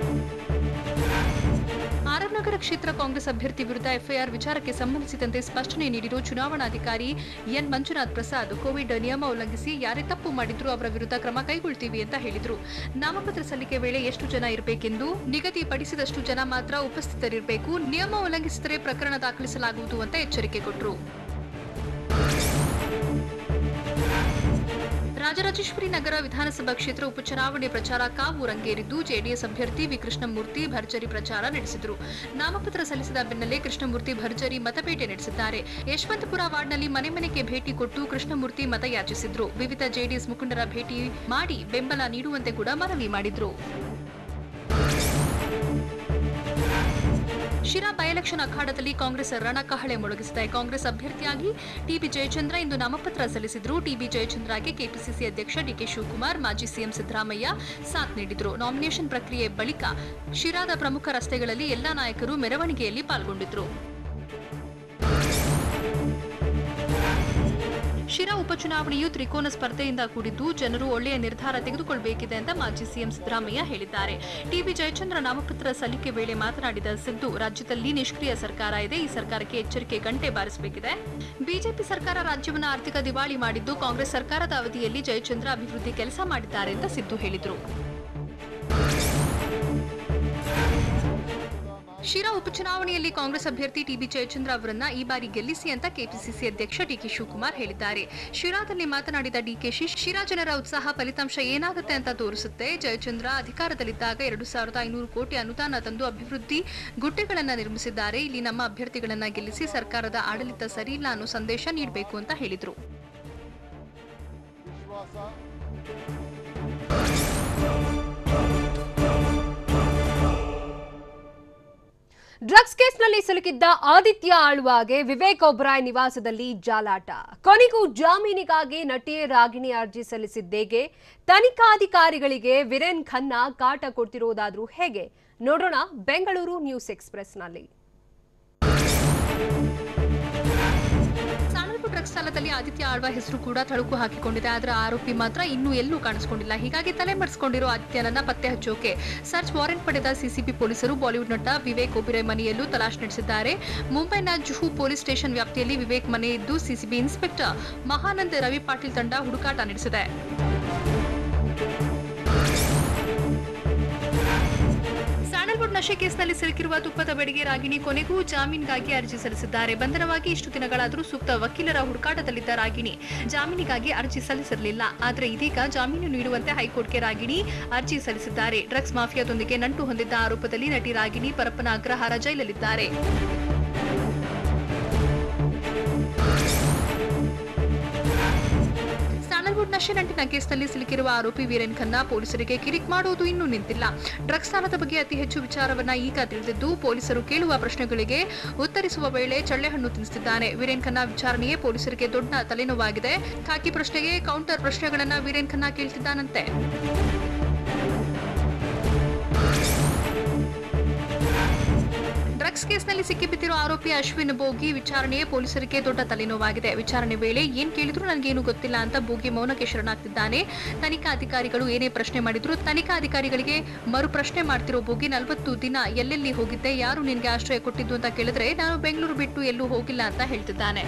ಆರ್ಆರ್ ರಾಮನಗರ ಕ್ಷೇತ್ರ ಕಾಂಗ್ರೆಸ್ ಅಭ್ಯರ್ಥಿ ವಿರುದ್ಧ ಎಫ್ಐಆರ್ ವಿಚಾರಕ್ಕೆ ಸಂಬಂಧಿಸಿದಂತೆ ಸ್ಪಷ್ಟನೆ ನೀಡಿರುವ ಚುನಾವಣಾಧಿಕಾರಿ ಎನ್ ಮಂಜುನಾಥ್ ಪ್ರಸಾದ್ ಕೋವಿಡ್ ನಿಯಮ ಉಲ್ಲಂಘಿಸಿ ಯಾರೇ ತಪ್ಪು ಮಾಡಿದ್ರು ಅವರ ವಿರುದ್ಧ ಕ್ರಮ ಕೈಗೊಳ್ತೀವಿ ಅಂತ ಹೇಳಿದ್ರು. ನಾಮಪತ್ರ ಸಲ್ಲಿಕೆ ವೇಳೆ ಎಷ್ಟು ಜನ ಇರಬೇಕೆಂದು ನಿಗದಿಪಡಿಸಿದಷ್ಟು ಜನ ಮಾತ್ರ ಉಪಸ್ಥಿತರಿರಬೇಕು. ನಿಯಮ ಉಲ್ಲಂಘಿಸಿದರೆ ಪ್ರಕರಣ ದಾಖಲಿಸಲಾಗುವುದು ಅಂತ ಎಚ್ಚರಿಕೆ ಕೊಟ್ಟರು. ರಾಜರಾಜೇಶ್ವರಿ ನಗರ ವಿಧಾನಸಭಾ ಕ್ಷೇತ್ರ ಉಪಚುನಾವಣೆ ಪ್ರಚಾರ ಕಾವು ರಂಗೇರಿದ್ದು ಜೆಡಿಎಸ್ ಅಭ್ಯರ್ಥಿ ವಿ ಕೃಷ್ಣಮೂರ್ತಿ ಭರ್ಜರಿ ಪ್ರಚಾರ ನಡೆಸಿದರು. ನಾಮಪತ್ರ ಸಲ್ಲಿಸಿದ ಬೆನ್ನಲ್ಲೇ ಕೃಷ್ಣಮೂರ್ತಿ ಭರ್ಜರಿ ಮತಬೇಟೆ ನಡೆಸಿದ್ದಾರೆ. ಯಶವಂತಪುರ ವಾರ್ಡ್ನಲ್ಲಿ ಮನೆ ಮನೆಗೆ ಭೇಟಿ ಕೊಟ್ಟು ಕೃಷ್ಣಮೂರ್ತಿ ಮತಯಾಚಿಸಿದ್ರು. ವಿವಿಧ ಜೆಡಿಎಸ್ ಮುಖಂಡರ ಭೇಟಿ ಮಾಡಿ ಬೆಂಬಲ ನೀಡುವಂತೆ ಕೂಡ ಮನವಿ ಮಾಡಿದ್ರು. ಶಿರಾ ಬೈ-ಎಲೆಕ್ಷನ್ ಅಖಾಡದಲ್ಲಿ ಕಾಂಗ್ರೆಸ್ ರಣಕಹಳೆ ಮೊಳಗಿಸಿದೆ. ಕಾಂಗ್ರೆಸ್ ಅಭ್ಯರ್ಥಿಯಾಗಿ ಟಿಬಿ ಜಯಚಂದ್ರ ಇಂದು ನಾಮಪತ್ರ ಸಲ್ಲಿಸಿದ್ರು. ಟಿಬಿ ಜಯಚಂದ್ರಗೆ ಕೆಪಿಸಿಸಿ ಅಧ್ಯಕ್ಷ ಡಿಕೆ ಶಿವಕುಮಾರ್, ಮಾಜಿ ಸಿಎಂ ಸಿದ್ದರಾಮಯ್ಯ ಸಾಥ್ ನೀಡಿದ್ರು. ನಾಮಿನೇಷನ್ ಪ್ರಕ್ರಿಯೆ ಬಳಿಕ ಶಿರಾದ ಪ್ರಮುಖ ರಸ್ತೆಗಳಲ್ಲಿ ಎಲ್ಲಾ ನಾಯಕರು ಮೆರವಣಿಗೆಯಲ್ಲಿ ಪಾಲ್ಗೊಂಡಿದ್ರು. ಶಿರಾ ಉಪಚುನಾವಣೆಯು ತ್ರಿಕೋನ ಸ್ಪರ್ಧೆಯಿಂದ ಕೂಡಿದ್ದು ಜನರು ಒಳ್ಳೆಯ ನಿರ್ಧಾರ ತೆಗೆದುಕೊಳ್ಳಬೇಕಿದೆ ಅಂತ ಮಾಜಿ ಸಿಎಂ ಸಿದ್ದರಾಮಯ್ಯ ಹೇಳಿದ್ದಾರೆ. ಟಿಬಿ ಜಯಚಂದ್ರ ನಾಮಪತ್ರ ಸಲ್ಲಿಕೆ ವೇಳೆ ಮಾತನಾಡಿದ ಸಿದ್ದು, ರಾಜ್ಯದಲ್ಲಿ ನಿಷ್ಕ್ರಿಯ ಸರ್ಕಾರ ಇದೆ. ಈ ಸರ್ಕಾರಕ್ಕೆ ಎಚ್ಚರಿಕೆ ಗಂಟೆ ಬಾರಿಸಬೇಕಿದೆ. ಬಿಜೆಪಿ ಸರ್ಕಾರ ರಾಜ್ಯವನ್ನು ಆರ್ಥಿಕ ದಿವಾಳಿ ಮಾಡಿದ್ದು, ಕಾಂಗ್ರೆಸ್ ಸರ್ಕಾರದ ಅವಧಿಯಲ್ಲಿ ಜಯಚಂದ್ರ ಅಭಿವೃದ್ಧಿ ಕೆಲಸ ಮಾಡಿದ್ದಾರೆ ಅಂತ ಸಿದ್ದು ಹೇಳಿದರು. ಶಿರಾ ಉಪಚುನಾವಣೆಯಲ್ಲಿ ಕಾಂಗ್ರೆಸ್ ಅಭ್ಯರ್ಥಿ ಟಿಬಿ ಜಯಚಂದ್ರ ಅವರನ್ನ ಈ ಬಾರಿ ಗೆಲ್ಲಿಸಿ ಅಂತ ಕೆಪಿಸಿಸಿ ಅಧ್ಯಕ್ಷ ಡಿಕೆ ಶಿವಕುಮಾರ್ ಹೇಳಿದ್ದಾರೆ. ಶಿರಾದಲ್ಲಿ ಮಾತನಾಡಿದ ಡಿಕೆಶಿ, ಶಿರಾ ಜನರ ಉತ್ಸಾಹ ಫಲಿತಾಂಶ ಏನಾಗುತ್ತೆ ಅಂತ ತೋರಿಸುತ್ತೆ. ಜಯಚಂದ್ರ ಅಧಿಕಾರದಲ್ಲಿದ್ದಾಗ 2500 ಕೋಟಿ ಅನುದಾನ ತಂದು ಅಭಿವೃದ್ಧಿ ಗುಡ್ಡೆಗಳನ್ನು ನಿರ್ಮಿಸಿದ್ದಾರೆ. ಇಲ್ಲಿ ನಮ್ಮ ಅಭ್ಯರ್ಥಿಗಳನ್ನ ಗೆಲ್ಲಿಸಿ ಸರ್ಕಾರದ ಆಡಳಿತ ಸರಿಯಿಲ್ಲ ಅನ್ನೋ ಸಂದೇಶ ನೀಡಬೇಕು ಅಂತ ಹೇಳಿದರು. ಡ್ರಗ್ಸ್ ಕೇಸ್ನಲ್ಲಿ ಸಿಲುಕಿದ್ದ ಆದಿತ್ಯ ಆಳ್ವಾಗೆ ವಿವೇಕ್ ಒಬ್ರಾಯ್ ನಿವಾಸದಲ್ಲಿ ಜಾಲಾಟ. ಕೊನೆಗೂ ಜಾಮೀನಿಗಾಗಿ ನಟಿ ರಾಗಿಣಿ ಅರ್ಜಿ ಸಲ್ಲಿಸಿದ್ದೇಗೆ ತನಿಖಾಧಿಕಾರಿಗಳಿಗೆ ವೀರೇನ್ ಖನ್ನಾ ಕಾಟ ಕೊಡ್ತಿರೋದಾದ್ರೂ ಹೇಗೆ ನೋಡೋಣ ಬೆಂಗಳೂರು ನ್ಯೂಸ್ ಎಕ್ಸ್‌ಪ್ರೆಸ್‌ನಲ್ಲಿ. ಡ್ರಗ್ಸ್ ಸ್ಥಳದಲ್ಲಿ ಆದಿತ್ಯ ಆಳ್ವಾ ಹೆಸರು ಕೂಡ ತಳುಕು ಹಾಕಿಕೊಂಡಿದೆ. ಆದರೆ ಆರೋಪಿ ಮಾತ್ರ ಇನ್ನೂ ಎಲ್ಲೂ ಕಾಣಿಸಿಕೊಂಡಿಲ್ಲ. ಹೀಗಾಗಿ ತಲೆಮರೆಸಿಕೊಂಡಿರೋ ಆದಿತ್ಯನನ್ನ ಪತ್ತೆ ಹಚ್ಚೋಕೆ ಸರ್ಚ್ ವಾರೆಂಟ್ ಪಡೆದ ಸಿಸಿಬಿ ಪೊಲೀಸರು ಬಾಲಿವುಡ್ ನಟ ವಿವೇಕ್ ಒಬೆರಾಯ್ ಮನೆಯಲ್ಲೂ ತಲಾಶ್ ನಡೆಸಿದ್ದಾರೆ. ಮುಂಬೈನ ಜುಹು ಪೊಲೀಸ್ ಸ್ಟೇಷನ್ ವ್ಯಾಪ್ತಿಯಲ್ಲಿ ವಿವೇಕ್ ಮನೆ ಇದ್ದು ಸಿಸಿಬಿ ಇನ್ಸ್ಪೆಕ್ಟರ್ ಮಹಾನಂದ್ ರವಿ ಪಾಟೀಲ್ ತಂಡ ಹುಡುಕಾಟ ನಡೆಸಿದೆ. ಸ್ಯಾಂಡಲ್ವುಡ್ ನಶೆ ಕೇಸ್ನಲ್ಲಿ ಸಿಲುಕಿರುವ ತುಪ್ಪದ ಬೆಡಗಿ ರಾಗಿಣಿ ಕೊನೆಗೂ ಜಾಮೀನಿಗಾಗಿ ಅರ್ಜಿ ಸಲ್ಲಿಸಿದ್ದಾರೆ. ಬಂಧನವಾಗಿ ಇಷ್ಟು ದಿನಗಳಾದರೂ ಸೂಕ್ತ ವಕೀಲರ ಹುಡುಕಾಟದಲ್ಲಿದ್ದ ರಾಗಿಣಿ ಜಾಮೀನಿಗಾಗಿ ಅರ್ಜಿ ಸಲ್ಲಿಸಿರಲಿಲ್ಲ. ಆದರೆ ಇದೀಗ ಜಾಮೀನು ನೀಡುವಂತೆ ಹೈಕೋರ್ಟ್ಗೆ ರಾಗಿಣಿ ಅರ್ಜಿ ಸಲ್ಲಿಸಿದ್ದಾರೆ. ಡ್ರಗ್ಸ್ ಮಾಫಿಯಾದೊಂದಿಗೆ ನಂಟು ಹೊಂದಿದ್ದ ಆರೋಪದಲ್ಲಿ ನಟಿ ರಾಗಿಣಿ ಪರಪ್ಪನ ಅಗ್ರಹಾರ ಜೈಲಲ್ಲಿದ್ದಾರೆ. ಸ್ಯಾಂಡಲ್ವುಡ್ ನಶೆ ನಂಟಿನ ಕೇಸ್ನಲ್ಲಿ ಸಿಲುಕಿರುವ ಆರೋಪಿ ವೀರೇನ್ ಖನ್ನಾ ಪೊಲೀಸರಿಗೆ ಕಿರಿಕ್ ಮಾಡುವುದು ಇನ್ನೂ ನಿಂತಿಲ್ಲ. ಡ್ರಗ್ಸ್ ಸ್ಥಾನದ ಬಗ್ಗೆ ಅತಿ ಹೆಚ್ಚು ವಿಚಾರವನ್ನ ಈಗ ತಿಳಿದಿದ್ದು ಪೊಲೀಸರು ಕೇಳುವ ಪ್ರಶ್ನೆಗಳಿಗೆ ಉತ್ತರಿಸುವ ವೇಳೆ ಚಳ್ಳೆಹಣ್ಣು ತಿನ್ನಿಸುತ್ತಿದ್ದಾನೆ. ವೀರೇನ್ ಖನ್ನಾ ವಿಚಾರಣೆಯೇ ಪೊಲೀಸರಿಗೆ ದೊಡ್ಡ ತಲೆನೋವಾಗಿದೆ. ಖಾಕಿ ಪ್ರಶ್ನೆಗೆ ಕೌಂಟರ್ ಪ್ರಶ್ನೆಗಳನ್ನ ವೀರೇನ್ ಖನ್ನಾ ಕೇಳ್ತಿದ್ದಾನಂತೆ. ಡ್ರಗ್ಸ್ ಕೇಸ್ನಲ್ಲಿ ಸಿಕ್ಕಿಬಿದ್ದಿರುವ ಆರೋಪಿ ಅಶ್ವಿನ್ ಬೋಗಿ ವಿಚಾರಣೆಯೇ ಪೊಲೀಸರಿಗೆ ದೊಡ್ಡ ತಲೆನೋವಾಗಿದೆ. ವಿಚಾರಣೆ ವೇಳೆ ಏನ್ ಕೇಳಿದ್ರು ನನಗೇನು ಗೊತ್ತಿಲ್ಲ ಅಂತ ಬೋಗಿ ಮೌನಕ್ಕೆ ಶರಣಾಗ್ತಿದ್ದಾನೆ. ತನಿಖಾ ಅಧಿಕಾರಿಗಳು ಏನೇ ಪ್ರಶ್ನೆ ಮಾಡಿದ್ರು ತನಿಖಾ ಅಧಿಕಾರಿಗಳಿಗೆ ಮರು ಪ್ರಶ್ನೆ ಮಾಡ್ತಿರೋ ಬೋಗಿ 40 ದಿನ ಎಲ್ಲೆಲ್ಲಿ ಹೋಗಿದ್ದೆ, ಯಾರು ನಿನ್ಗೆ ಆಶ್ರಯ ಕೊಟ್ಟಿದ್ದು ಅಂತ ಕೇಳಿದ್ರೆ ನಾನು ಬೆಂಗಳೂರು ಬಿಟ್ಟು ಎಲ್ಲೂ ಹೋಗಿಲ್ಲ ಅಂತ ಹೇಳ್ತಿದ್ದಾನೆ.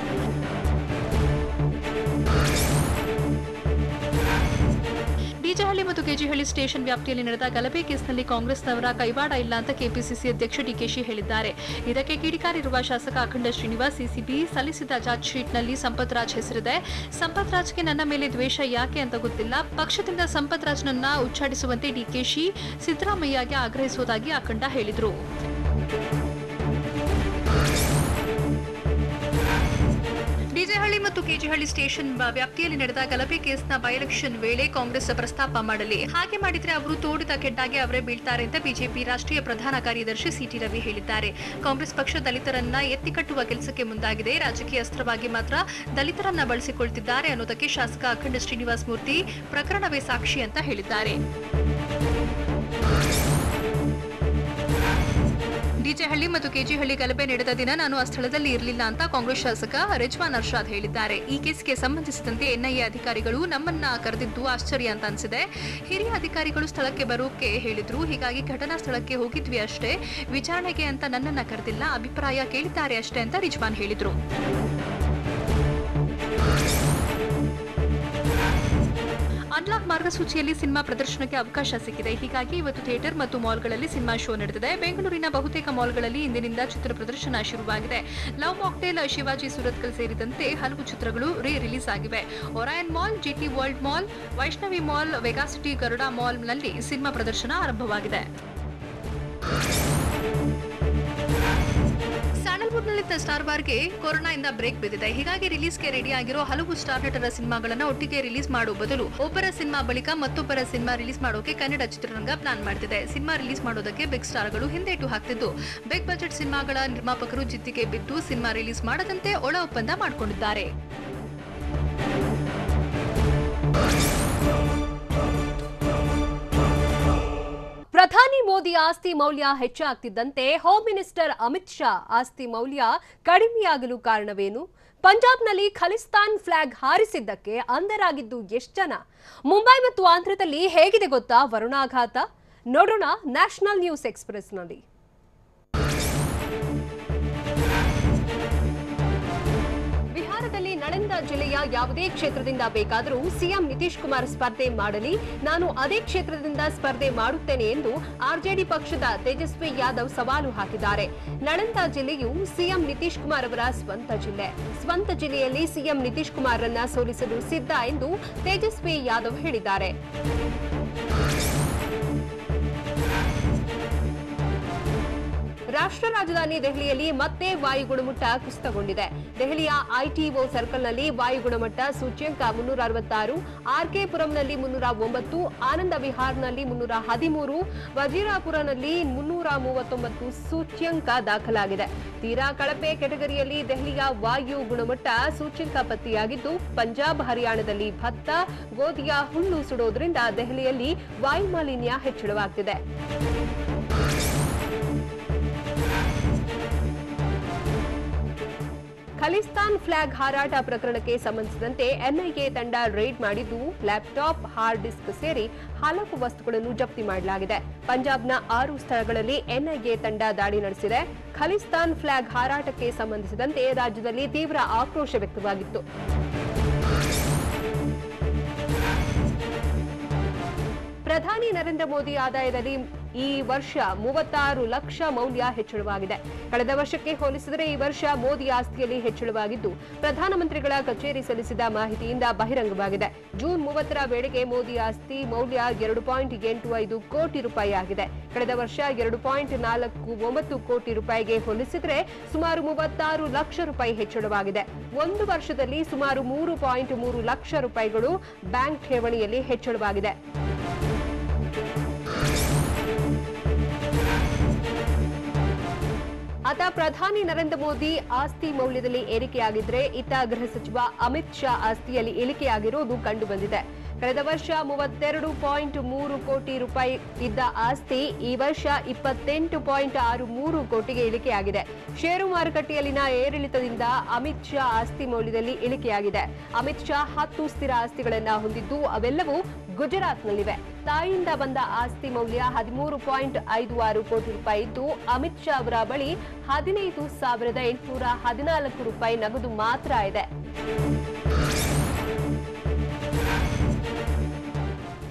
ಡಿಜೆಹಳ್ಳಿ ಮತ್ತು ಕೆಜಿಹಳ್ಳಿ ಸ್ಟೇಷನ್ ವ್ಯಾಪ್ತಿಯಲ್ಲಿ ನಡೆದ ಗಲಭೆ ಕೇಸ್ನಲ್ಲಿ ಕಾಂಗ್ರೆಸ್ನವರ ಕೈವಾಡ ಇಲ್ಲ ಅಂತ ಕೆಪಿಸಿಸಿ ಅಧ್ಯಕ್ಷ ಡಿಕೆಶಿ ಹೇಳಿದ್ದಾರೆ. ಇದಕ್ಕೆ ಕಿಡಿಕಾರಿರುವ ಶಾಸಕ ಅಖಂಡ ಶ್ರೀನಿವಾಸ್ ಸಿಸಿಬಿ ಸಲ್ಲಿಸಿದ ಚಾರ್ಜ್ ಶೀಟ್ನಲ್ಲಿ ಸಂಪತ್ ರಾಜ್ ಹೆಸರಿದೆ. ಸಂಪತ್ ರಾಜ್ಗೆ ನನ್ನ ಮೇಲೆ ದ್ವೇಷ ಯಾಕೆ ಅಂತ ಗೊತ್ತಿಲ್ಲ. ಪಕ್ಷದಿಂದ ಸಂಪತ್ ರಾಜ್ನನ್ನ ಉಚ್ಚಾಟಿಸುವಂತೆ ಡಿಕೆಶಿ ಸಿದ್ದರಾಮಯ್ಯಗೆ ಆಗ್ರಹಿಸುವುದಾಗಿ ಅಖಂಡ ಹೇಳಿದರು. ಡಿಜೆಹಳ್ಳಿ ಮತ್ತು ಕೆಜಿಹಳ್ಳಿ ಸ್ಟೇಷನ್ ವ್ಯಾಪ್ತಿಯಲ್ಲಿ ನಡೆದ ಗಲಭೆ ಕೇಸ್ನ ಬೈ-ಎಲೆಕ್ಷನ್ ವೇಳೆ ಕಾಂಗ್ರೆಸ್ ಪ್ರಸ್ತಾಪ ಮಾಡಲಿ, ಹಾಗೆ ಮಾಡಿದ್ರೆ ಅವರು ತೋಡಿದ ಕೆಡ್ಡಾಗೆ ಅವರೇ ಬೀಳ್ತಾರೆ ಅಂತ ಬಿಜೆಪಿ ರಾಷ್ಟ್ರೀಯ ಪ್ರಧಾನ ಕಾರ್ಯದರ್ಶಿ ಸಿಟಿ ರವಿ ಹೇಳಿದ್ದಾರೆ. ಕಾಂಗ್ರೆಸ್ ಪಕ್ಷ ದಲಿತರನ್ನ ಎತ್ತಿಕಟ್ಟುವ ಕೆಲಸಕ್ಕೆ ಮುಂದಾಗಿದೆ. ರಾಜಕೀಯ ಅಸ್ತ್ರವಾಗಿ ಮಾತ್ರ ದಲಿತರನ್ನ ಬಳಸಿಕೊಳ್ತಿದ್ದಾರೆ ಅನ್ನೋದಕ್ಕೆ ಶಾಸಕ ಅಖಂಡ ಶ್ರೀನಿವಾಸ್ ಮೂರ್ತಿ ಪ್ರಕರಣವೇ ಸಾಕ್ಷಿ ಅಂತ ಹೇಳಿದ್ದಾರೆ. ಡಿಜೆಹಳ್ಳಿ ಮತ್ತು ಕೆಜಿಹಳ್ಳಿ ಗಲಭೆ ನಡೆದ ದಿನ ನಾನು ಆ ಸ್ಥಳದಲ್ಲಿ ಇರಲಿಲ್ಲ ಅಂತ ಕಾಂಗ್ರೆಸ್ ಶಾಸಕ ರಿಜ್ವಾನ್ ಅರ್ಷಾದ್ ಹೇಳಿದ್ದಾರೆ. ಈ ಕೇಸ್ಗೆ ಸಂಬಂಧಿಸಿದಂತೆ ಎನ್ಐಎ ಅಧಿಕಾರಿಗಳು ನಮ್ಮನ್ನ ಕರೆದಿದ್ದು ಆಶ್ಚರ್ಯ ಅಂತ ಅನಿಸಿದೆ. ಹಿರಿಯ ಅಧಿಕಾರಿಗಳು ಸ್ಥಳಕ್ಕೆ ಬರೋಕೆ ಹೇಳಿದ್ರು. ಹೀಗಾಗಿ ಘಟನಾ ಸ್ಥಳಕ್ಕೆ ಹೋಗಿದ್ವಿ ಅಷ್ಟೇ, ವಿಚಾರಣೆಗೆ ಅಂತ ನನ್ನನ್ನ ಕರೆದಿಲ್ಲ, ಅಭಿಪ್ರಾಯ ಕೇಳಿದ್ದಾರೆ ಅಷ್ಟೇ ಅಂತ ರಿಜ್ವಾನ್ ಹೇಳಿದ್ರು. ಅನ್ಲಾಕ್ ಮಾರ್ಗಸೂಚಿಯಲ್ಲಿ ಸಿನಿಮಾ ಪ್ರದರ್ಶನಕ್ಕೆ ಅವಕಾಶ ಸಿಕ್ಕಿದೆ. ಹೀಗಾಗಿ ಇವತ್ತು ಥಿಯೇಟರ್ ಮತ್ತು ಮಾಲ್ಗಳಲ್ಲಿ ಸಿನಿಮಾ ಶೋ ನಡೆದಿದೆ. ಬೆಂಗಳೂರಿನ ಬಹುತೇಕ ಮಾಲ್ಗಳಲ್ಲಿ ಇಂದಿನಿಂದ ಚಿತ್ರ ಪ್ರದರ್ಶನ ಶುರುವಾಗಿದೆ. ಲವ್ ಮಾಕ್ಟೇಲ್, ಶಿವಾಜಿ ಸುರತ್ಕಲ್ ಸೇರಿದಂತೆ ಹಲವು ಚಿತ್ರಗಳು ರಿಲೀಸ್ ಆಗಿವೆ. Orion mall, GT world mall, Vaishnavi mall, Vega City, Garuda ಮಾಲ್ನಲ್ಲಿ ಸಿನಿಮಾ ಪ್ರದರ್ಶನ ಆರಂಭವಾಗಿದೆ. ಸ್ಯಾಂಡಲ್ವುಡ್ನಲ್ಲಿದ್ದ ಸ್ಟಾರ್ ವಾರ್ಗೆ ಕೊರೋನಾದಿಂದ ಬ್ರೇಕ್ ಬಿದ್ದಿದೆ. ಹೀಗಾಗಿ ರಿಲೀಸ್ಗೆ ರೆಡಿ ಆಗಿರೋ ಹಲವು ಸ್ಟಾರ್ ನಟರ ಸಿನಿಮಾಗಳನ್ನ ಒಟ್ಟಿಗೆ ರಿಲೀಸ್ ಮಾಡುವ ಬದಲು ಒಬ್ಬರ ಸಿನಿಮಾ ಬಳಿಕ ಮತ್ತೊಬ್ಬರ ಸಿನಿಮಾ ರಿಲೀಸ್ ಮಾಡೋಕೆ ಕನ್ನಡ ಚಿತ್ರರಂಗ ಪ್ಲಾನ್ ಮಾಡ್ತಿದೆ. ಸಿನಿಮಾ ರಿಲೀಸ್ ಮಾಡೋದಕ್ಕೆ ಬಿಗ್ ಸ್ಟಾರ್ಗಳು ಹಿಂದೇಟು ಹಾಕ್ತಿದ್ದು, ಬಿಗ್ ಬಜೆಟ್ ಸಿನಿಮಾಗಳ ನಿರ್ಮಾಪಕರು ಜಿದ್ದಿಗೆ ಬಿದ್ದು ಸಿನಿಮಾ ರಿಲೀಸ್ ಮಾಡದಂತೆ ಒಳ ಒಪ್ಪಂದ ಮಾಡಿಕೊಂಡಿದ್ದಾರೆ. ಪ್ರಧಾನಿ ಮೋದಿ ಆಸ್ತಿ ಮೌಲ್ಯ ಹೆಚ್ಚಾಗ್ತಿದ್ದಂತೆ ಹೋಮ್ ಮಿನಿಸ್ಟರ್ ಅಮಿತ್ ಶಾ ಆಸ್ತಿ ಮೌಲ್ಯ ಕಡಿಮೆಯಾಗಲು ಕಾರಣವೇನು? ಪಂಜಾಬ್ನಲ್ಲಿ ಖಲಿಸ್ತಾನ್ ಫ್ಲಾಗ್ ಹಾರಿಸಿದ್ದಕ್ಕೆ ಅಂಧರಾಗಿದ್ದು ಎಷ್ಟು ಜನ? ಮುಂಬೈ ಮತ್ತು ಆಂಧ್ರದಲ್ಲಿ ಹೇಗಿದೆ ಗೊತ್ತಾ ವರುಣಾಘಾತ? ನೋಡೋಣ ನ್ಯಾಷನಲ್ ನ್ಯೂಸ್ ಎಕ್ಸ್‌ಪ್ರೆಸ್‌ನಲ್ಲಿ. ಬಿಹಾರದಲ್ಲಿ ನಳಂದ ಜಿಲ್ಲೆಯ ಯಾವುದೇ ಕ್ಷೇತ್ರದಿಂದ ಬೇಕಾದರೂ ಸಿಎಂ ನಿತೀಶ್ ಕುಮಾರ್ ಸ್ಪರ್ಧೆ ಮಾಡಲಿ, ನಾನು ಅದೇ ಕ್ಷೇತ್ರದಿಂದ ಸ್ಪರ್ಧೆ ಮಾಡುತ್ತೇನೆ ಎಂದು ಆರ್ಜೆಡಿ ಪಕ್ಷದ ತೇಜಸ್ವಿ ಯಾದವ್ ಸವಾಲು ಹಾಕಿದ್ದಾರೆ. ನಳಂದ ಜಿಲ್ಲೆಯು ಸಿಎಂ ನಿತೀಶ್ ಕುಮಾರ್ ಅವರ ಸ್ವಂತ ಜಿಲ್ಲೆಯಲ್ಲಿ ಸಿಎಂ ನಿತೀಶ್ ಕುಮಾರ್ರನ್ನ ಸೋಲಿಸಲು ಸಿದ್ಧ ಎಂದು ತೇಜಸ್ವಿ ಯಾದವ್ ಹೇಳಿದ್ದಾರೆ. ರಾಷ್ಟ್ರ ರಾಜಧಾನಿ ದೆಹಲಿಯಲ್ಲಿ ಮತ್ತೆ ವಾಯು ಗುಣಮಟ್ಟ ಕುಸಿತಗೊಂಡಿದೆ. ದೆಹಲಿಯ ಐಟಿಒ ಸರ್ಕಲ್ನಲ್ಲಿ ವಾಯು ಗುಣಮಟ್ಟ ಸೂಚ್ಯಂಕ 366, ಆರ್ಕೆ ಪುರಂನಲ್ಲಿ 309, ಆನಂದ ವಿಹಾರ್ನಲ್ಲಿ 313, ವಜೀರಾಪುರನಲ್ಲಿ 339 ಸೂಚ್ಯಂಕ ದಾಖಲಾಗಿದೆ. ತೀರಾ ಕಳಪೆ ಕೆಟಗರಿಯಲ್ಲಿ ದೆಹಲಿಯ ವಾಯು ಗುಣಮಟ್ಟ ಸೂಚ್ಯಂಕ ಪತ್ತೆಯಾಗಿದ್ದು, ಪಂಜಾಬ್, ಹರಿಯಾಣದಲ್ಲಿ ಭತ್ತ, ಗೋಧಿಯ ಹುಲ್ಲು ಸುಡೋದ್ರಿಂದ ದೆಹಲಿಯಲ್ಲಿ ವಾಯು ಮಾಲಿನ್ಯ ಹೆಚ್ಚಳವಾಗ್ತಿದೆ. ಖಲಿಸ್ತಾನ್ ಫ್ಲಾಗ್ ಹಾರಾಟ ಪ್ರಕರಣಕ್ಕೆ ಸಂಬಂಧಿಸಿದಂತೆ ಎನ್ಐಎ ತಂಡ ರೇಡ್ ಮಾಡಿದ್ದು, ಲ್ಯಾಪ್ಟಾಪ್, ಹಾರ್ಡ್ ಡಿಸ್ಕ್ ಸೇರಿ ಹಲವು ವಸ್ತುಗಳನ್ನು ಜಪ್ತಿ ಮಾಡಲಾಗಿದೆ. ಪಂಜಾಬ್ನ 6 ಸ್ಥಳಗಳಲ್ಲಿ ಎನ್ಐಎ ತಂಡ ದಾಳಿ ನಡೆಸಿದೆ. ಖಲಿಸ್ತಾನ್ ಫ್ಲಾಗ್ ಹಾರಾಟಕ್ಕೆ ಸಂಬಂಧಿಸಿದಂತೆ ರಾಜ್ಯದಲ್ಲಿ ತೀವ್ರ ಆಕ್ರೋಶ ವ್ಯಕ್ತವಾಗಿತ್ತು. ಪ್ರಧಾನಿ ನರೇಂದ್ರ ಮೋದಿ ಆದಾಯದಲ್ಲಿ ಈ ವರ್ಷ 36 ಲಕ್ಷ ಮೌಲ್ಯ ಹೆಚ್ಚಳವಾಗಿದೆ. ಕಳೆದ ವರ್ಷಕ್ಕೆ ಹೋಲಿಸಿದರೆ ಈ ವರ್ಷ ಮೋದಿ ಆಸ್ತಿಯಲ್ಲಿ ಹೆಚ್ಚಳವಾಗಿದ್ದು, ಪ್ರಧಾನಮಂತ್ರಿಗಳ ಕಚೇರಿ ಸಲ್ಲಿಸಿದ ಮಾಹಿತಿಯಿಂದ ಬಹಿರಂಗವಾಗಿದೆ. ಜೂನ್ 30ರ ವೇಳೆಗೆ ಮೋದಿ ಆಸ್ತಿ ಮೌಲ್ಯ 2.85 ಕೋಟಿ ರೂಪಾಯಿ ಆಗಿದೆ. ಕಳೆದ ವರ್ಷ 2.49 ಕೋಟಿ ರೂಪಾಯಿಗೆ ಹೋಲಿಸಿದರೆ ಸುಮಾರು 36 ಲಕ್ಷ ರೂಪಾಯಿ ಹೆಚ್ಚಳವಾಗಿದೆ. ಒಂದು ವರ್ಷದಲ್ಲಿ ಸುಮಾರು 3.3 ಲಕ್ಷ ರೂಪಾಯಿಗಳು ಬ್ಯಾಂಕ್ ಠೇವಣಿಯಲ್ಲಿ ಹೆಚ್ಚಳವಾಗಿದೆ. ಅತ ಪ್ರಧಾನಿ ನರೇಂದ್ರ ಮೋದಿ ಆಸ್ತಿ ಮೌಲ್ಯದಲ್ಲಿ ಏರಿಕೆಯಾಗಿದ್ರೆ, ಇತ್ತ ಗೃಹ ಸಚಿವ ಅಮಿತ್ ಶಾ ಆಸ್ತಿಯಲ್ಲಿ ಇಳಿಕೆಯಾಗಿರುವುದು ಕಂಡುಬಂದಿದೆ. ಕಳೆದ ವರ್ಷ 32.3 ಕೋಟಿ ರೂಪಾಯಿ ಇದ್ದ ಆಸ್ತಿ ಈ ವರ್ಷ 28.63 ಕೋಟಿಗೆ ಇಳಿಕೆಯಾಗಿದೆ. ಷೇರು ಮಾರುಕಟ್ಟೆಯಲ್ಲಿನ ಏರಿಳಿತದಿಂದ ಅಮಿತ್ ಶಾ ಆಸ್ತಿ ಮೌಲ್ಯದಲ್ಲಿ ಇಳಿಕೆಯಾಗಿದೆ. ಅಮಿತ್ ಶಾ 10 ಸ್ಥಿರ ಆಸ್ತಿಗಳನ್ನು ಹೊಂದಿದ್ದು, ಅವೆಲ್ಲವೂ ಗುಜರಾತ್ನಲ್ಲಿವೆ. ತಾಯಿಯಿಂದ ಬಂದ ಆಸ್ತಿ ಮೌಲ್ಯ 13.56 ಕೋಟಿ ರೂಪಾಯಿ ಇದ್ದು, ಅಮಿತ್ ಶಾ ಅವರ ಬಳಿ 15,814 ರೂಪಾಯಿ ನಗದು ಮಾತ್ರ ಇದೆ.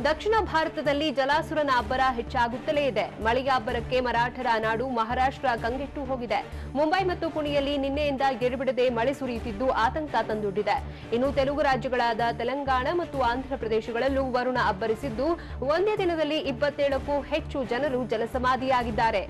ದಕ್ಷಿಣ ಭಾರತದಲ್ಲಿ ಜಲಾಸುರನ ಅಬ್ಬರ ಹೆಚ್ಚಾಗುತ್ತಲೇ ಇದೆ. ಮಳೆಯ ಅಬ್ಬರಕ್ಕೆ ಮರಾಠರ ನಾಡು ಮಹಾರಾಷ್ಟ್ರ ಕಂಗೆಟ್ಟು ಹೋಗಿದೆ. ಮುಂಬೈ ಮತ್ತು ಪುಣೆಯಲ್ಲಿ ನಿನ್ನೆಯಿಂದ ಎಡೆಬಿಡದೆ ಮಳೆ ಸುರಿಯುತ್ತಿದ್ದು ಆತಂಕ ತಂದೊಡ್ಡಿದೆ. ಇನ್ನು ತೆಲುಗು ರಾಜ್ಯಗಳಾದ ತೆಲಂಗಾಣ ಮತ್ತು ಆಂಧ್ರ ಪ್ರದೇಶಗಳಲ್ಲೂ ವರುಣ ಅಬ್ಬರಿಸಿದ್ದು, ಒಂದೇ ದಿನದಲ್ಲಿ 27ಕ್ಕೂ ಹೆಚ್ಚು ಜನರು ಜಲಸಮಾಧಿಯಾಗಿದ್ದಾರೆ.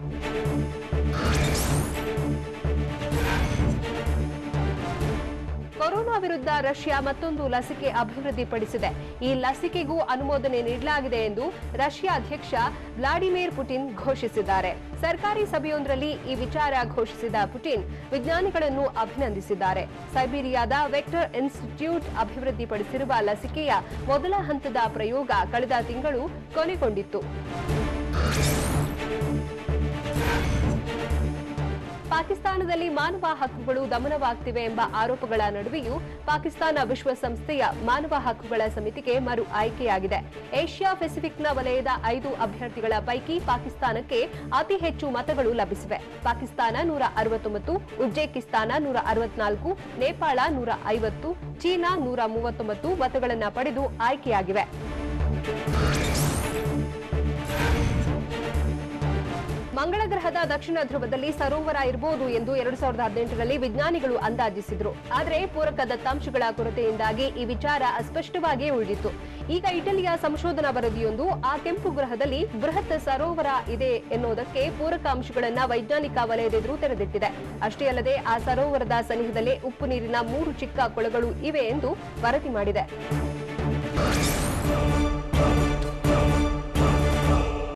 ಕೊರೋನಾ ವಿರುದ್ಧ ರಷ್ಯಾ ಮತ್ತೊಂದು ಲಸಿಕೆ ಅಭಿವೃದ್ಧಿಪಡಿಸಿದೆ. ಈ ಲಸಿಕೆಗೂ ಅನುಮೋದನೆ ನೀಡಲಾಗಿದೆ ಎಂದು ರಷ್ಯಾ ಅಧ್ಯಕ್ಷ ವ್ಲಾಡಿಮಿರ್ ಪುಟಿನ್ ಘೋಷಿಸಿದ್ದಾರೆ. ಸರ್ಕಾರಿ ಸಭೆಯೊಂದರಲ್ಲಿ ಈ ವಿಚಾರ ಘೋಷಿಸಿದ ಪುಟಿನ್ ವಿಜ್ಞಾನಿಗಳನ್ನು ಅಭಿನಂದಿಸಿದ್ದಾರೆ. ಸೈಬೀರಿಯಾದ ವೆಕ್ಟರ್ ಇನ್ಸ್ಟಿಟ್ಯೂಟ್ ಅಭಿವೃದ್ಧಿಪಡಿಸಿರುವ ಲಸಿಕೆಯ ಮೊದಲ ಹಂತದ ಪ್ರಯೋಗ ಕಳೆದ ತಿಂಗಳು ಕೊನೆಗೊಂಡಿತ್ತು. ಪಾಕಿಸ್ತಾನದಲ್ಲಿ ಮಾನವ ಹಕ್ಕುಗಳು ದಮನವಾಗ್ತಿವೆ ಎಂಬ ಆರೋಪಗಳ ನಡುವೆಯೂ ಪಾಕಿಸ್ತಾನ ವಿಶ್ವಸಂಸ್ಥೆಯ ಮಾನವ ಹಕ್ಕುಗಳ ಸಮಿತಿಗೆ ಮರು ಆಯ್ಕೆಯಾಗಿದೆ. ಏಷ್ಯಾ ಪೆಸಿಫಿಕ್ನ ವಲಯದ 5 ಅಭ್ಯರ್ಥಿಗಳ ಪೈಕಿ ಪಾಕಿಸ್ತಾನಕ್ಕೆ ಅತಿ ಹೆಚ್ಚು ಮತಗಳು ಲಭಿಸಿವೆ. ಪಾಕಿಸ್ತಾನ 169, ಉಜ್ಬೇಕಿಸ್ತಾನ 164, ನೇಪಾಳ 150, ಚೀನಾ 139 ಮತಗಳನ್ನು ಪಡೆದು ಆಯ್ಕೆಯಾಗಿವೆ. ಮಂಗಳ ಗ್ರಹದ ದಕ್ಷಿಣ ಧ್ರುವದಲ್ಲಿ ಸರೋವರ ಇರಬಹುದು ಎಂದು 2018ರಲ್ಲಿ ವಿಜ್ಞಾನಿಗಳು ಅಂದಾಜಿಸಿದ್ರು. ಆದರೆ ಪೂರಕ ದತ್ತಾಂಶಗಳ ಕೊರತೆಯಿಂದಾಗಿ ಈ ವಿಚಾರ ಅಸ್ಪಷ್ಟವಾಗಿಯೇ ಉಳಿದಿತ್ತು. ಈಗ ಇಟಲಿಯ ಸಂಶೋಧನಾ ವರದಿಯೊಂದು ಆ ಕೆಂಪು ಗ್ರಹದಲ್ಲಿ ಬೃಹತ್ ಸರೋವರ ಇದೆ ಎನ್ನುವುದಕ್ಕೆ ಪೂರಕ ಅಂಶಗಳನ್ನು ವೈಜ್ಞಾನಿಕ ವಲಯದೆದುರು ತೆರೆದಿಟ್ಟಿದೆ. ಅಷ್ಟೇ ಅಲ್ಲದೆ ಆ ಸರೋವರದ ಸನಿಹದಲ್ಲೇ ಉಪ್ಪು ನೀರಿನ 3 ಚಿಕ್ಕ ಕೊಳಗಳು ಇವೆ ಎಂದು ವರದಿ ಮಾಡಿದೆ.